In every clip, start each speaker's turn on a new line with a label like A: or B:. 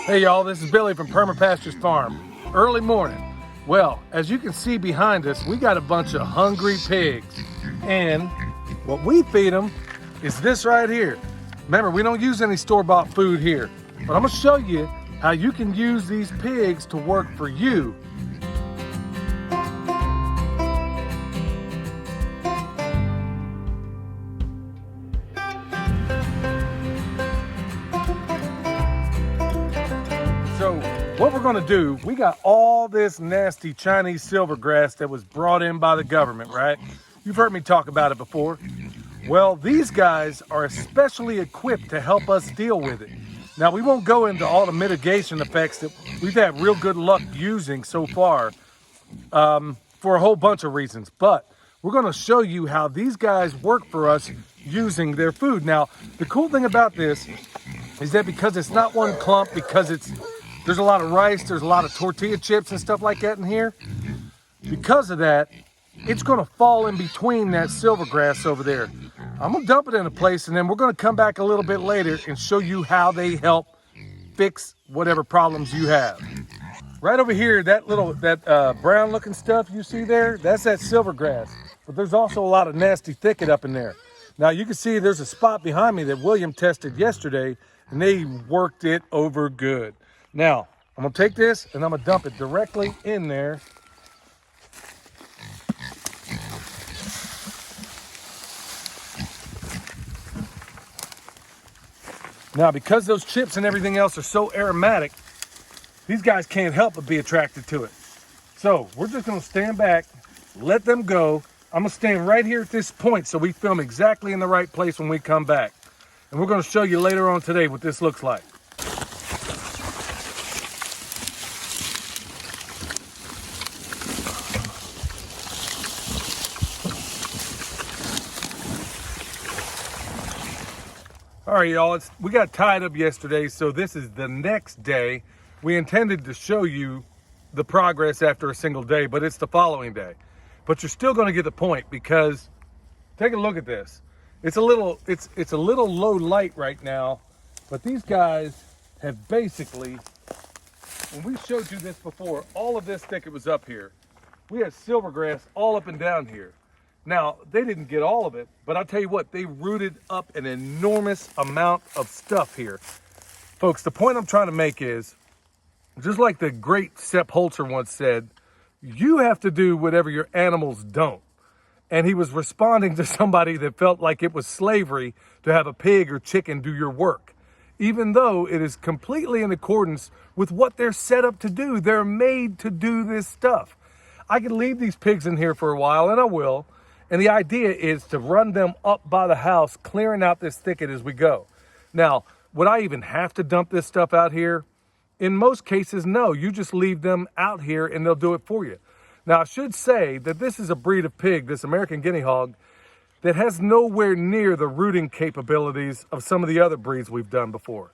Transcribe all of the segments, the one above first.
A: Hey y'all, this is Billy from Perma Pastures Farm. Early morning. Well, as you can see behind us, we got a bunch of hungry pigs. And what we feed them is this right here. Remember, we don't use any store-bought food here. But I'm gonna show you how you can use these pigs to work for you. So what we're gonna do, we got all this nasty Chinese silvergrass that was brought in by the government, right? You've heard me talk about it before. Well, these guys are especially equipped to help us deal with it. Now, we won't go into all the mitigation effects that we've had real good luck using so far for a whole bunch of reasons, but we're gonna show you how these guys work for us using their food. Now, the cool thing about this is that because it's not one clump, because there's a lot of rice, there's a lot of tortilla chips and stuff like that in here. Because of that, it's gonna fall in between that silvergrass over there. I'm gonna dump it in a place and then we're gonna come back a little bit later and show you how they help fix whatever problems you have. Right over here, that brown looking stuff you see there, that's that silvergrass. But there's also a lot of nasty thicket up in there. Now you can see there's a spot behind me that William tested yesterday and they worked it over good. Now, I'm gonna take this and I'm gonna dump it directly in there. Now, because those chips and everything else are so aromatic, these guys can't help but be attracted to it. So we're just gonna stand back, let them go. I'm gonna stand right here at this point so we film exactly in the right place when we come back. And we're gonna show you later on today what this looks like. All right, y'all, we got tied up yesterday, so this is the next day. We intended to show you the progress after a single day, but it's the following day. But you're still gonna get the point because take a look at this. It's a little low light right now, but these guys have basically, when we showed you this before, all of this thicket was up here. We had silvergrass all up and down here. Now, they didn't get all of it, but I'll tell you what, they rooted up an enormous amount of stuff here. Folks, the point I'm trying to make is, just like the great Sepp Holzer once said, you have to do whatever your animals don't. And he was responding to somebody that felt like it was slavery to have a pig or chicken do your work, even though it is completely in accordance with what they're set up to do. They're made to do this stuff. I can leave these pigs in here for a while, and I will. And the idea is to run them up by the house, clearing out this thicket as we go. Now, would I even have to dump this stuff out here? In most cases, no. You just leave them out here and they'll do it for you. Now, I should say that this is a breed of pig, this American guinea hog, that has nowhere near the rooting capabilities of some of the other breeds we've done before.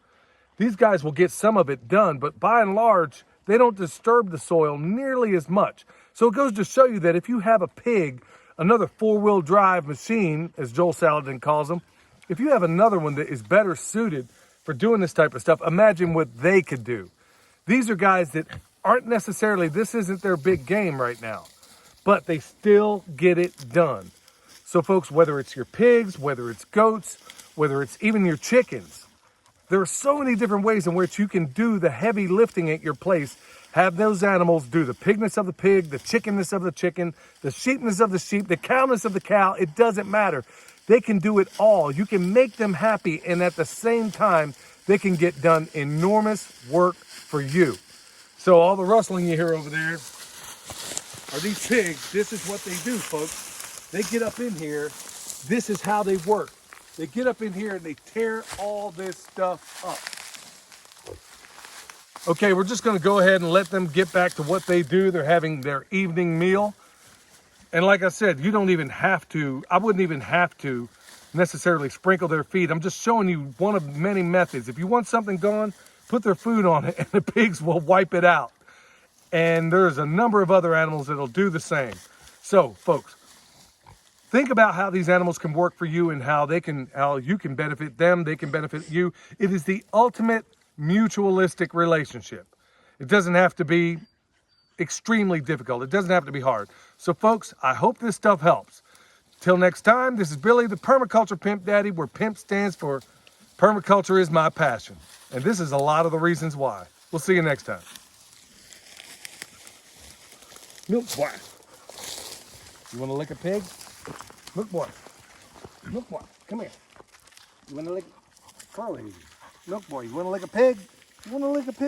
A: These guys will get some of it done, but by and large, they don't disturb the soil nearly as much. So it goes to show you that if you have a pig, another four-wheel drive machine, as Joel Salatin calls them, if you have another one that is better suited for doing this type of stuff, imagine what they could do. These are guys that aren't necessarily, this isn't their big game right now, but they still get it done. So folks, whether it's your pigs, whether it's goats, whether it's even your chickens, there are so many different ways in which you can do the heavy lifting at your place. Have those animals do the pigness of the pig, the chickenness of the chicken, the sheepness of the sheep, the cowness of the cow. It doesn't matter. They can do it all. You can make them happy, and at the same time, they can get done enormous work for you. So all the rustling you hear over there are these pigs. This is what they do, folks. They get up in here. This is how they work. They get up in here and they tear all this stuff up. Okay, we're just gonna go ahead and let them get back to what they do. They're having their evening meal. And like I said, you don't even have to, I wouldn't even have to necessarily sprinkle their feed. I'm just showing you one of many methods. If you want something gone, put their food on it and the pigs will wipe it out. And there's a number of other animals that'll do the same. So, folks, think about how these animals can work for you and how you can benefit them, they can benefit you. It is the ultimate mutualistic relationship. It doesn't have to be extremely difficult. It doesn't have to be hard. So folks, I hope this stuff helps. Till next time, this is Billy, the Permaculture Pimp Daddy, where PIMP stands for Permaculture is my passion. And this is a lot of the reasons why. We'll see you next time. Milk boy. You want to lick a pig? Milk boy. Milk boy, come here. You want to lick Carly? Milk boy, you want to lick a pig? You want to lick a pig?